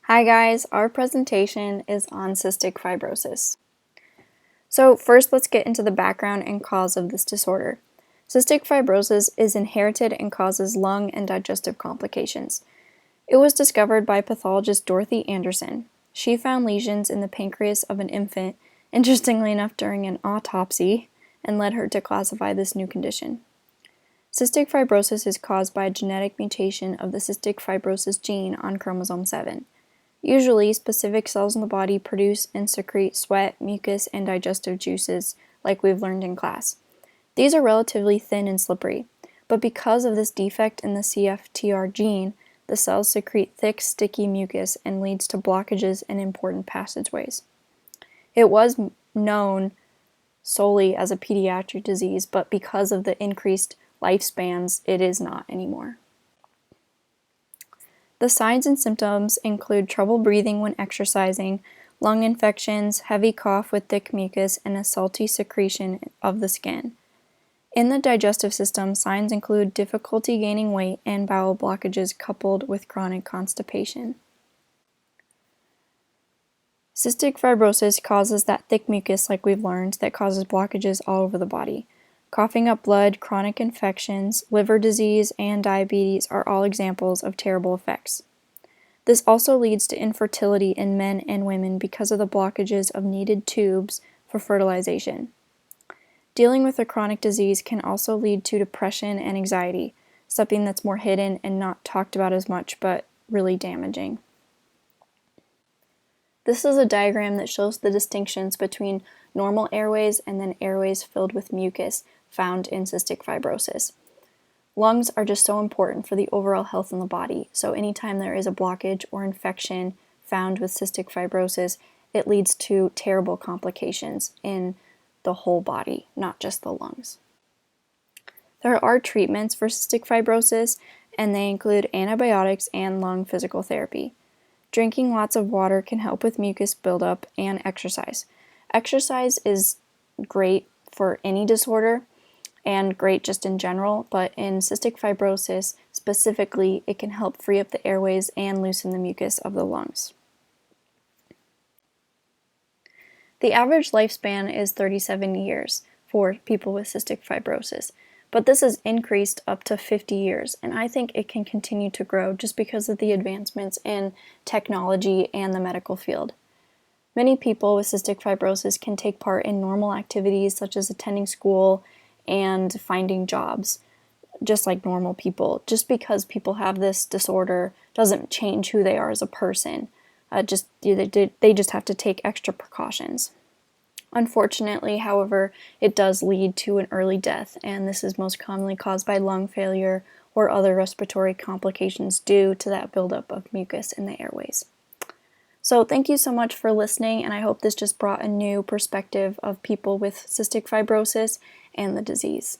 Hi guys, our presentation is on cystic fibrosis. So first let's get into the background and cause of this disorder. Cystic fibrosis is inherited and causes lung and digestive complications. It was discovered by pathologist Dorothy Anderson. She found lesions in the pancreas of an infant, interestingly enough during an autopsy, and led her to classify this new condition. Cystic fibrosis is caused by a genetic mutation of the cystic fibrosis gene on chromosome 7. Usually, specific cells in the body produce and secrete sweat, mucus, and digestive juices, like we've learned in class. These are relatively thin and slippery, but because of this defect in the CFTR gene, the cells secrete thick, sticky mucus and leads to blockages in important passageways. It was known solely as a pediatric disease, but because of the increased lifespans, it is not anymore. The signs and symptoms include trouble breathing when exercising, lung infections, heavy cough with thick mucus, and a salty secretion of the skin. In the digestive system, signs include difficulty gaining weight and bowel blockages coupled with chronic constipation. Cystic fibrosis causes that thick mucus, like we've learned, that causes blockages all over the body. Coughing up blood, chronic infections, liver disease, and diabetes are all examples of terrible effects. This also leads to infertility in men and women because of the blockages of needed tubes for fertilization. Dealing with a chronic disease can also lead to depression and anxiety, something that's more hidden and not talked about as much, but really damaging. This is a diagram that shows the distinctions between normal airways and then airways filled with mucus found in cystic fibrosis. Lungs are just so important for the overall health in the body, so anytime there is a blockage or infection found with cystic fibrosis, it leads to terrible complications in the whole body, not just the lungs. There are treatments for cystic fibrosis, and they include antibiotics and lung physical therapy. Drinking lots of water can help with mucus buildup, and exercise. Exercise is great for any disorder and great just in general, but in cystic fibrosis specifically, it can help free up the airways and loosen the mucus of the lungs. The average lifespan is 37 years for people with cystic fibrosis, but this has increased up to 50 years, and I think it can continue to grow just because of the advancements in technology and the medical field. Many people with cystic fibrosis can take part in normal activities such as attending school and finding jobs, just like normal people. Just because people have this disorder doesn't change who they are as a person. They just have to take extra precautions. Unfortunately, however, it does lead to an early death, and this is most commonly caused by lung failure or other respiratory complications due to that buildup of mucus in the airways. So thank you so much for listening, and I hope this just brought a new perspective of people with cystic fibrosis and the disease.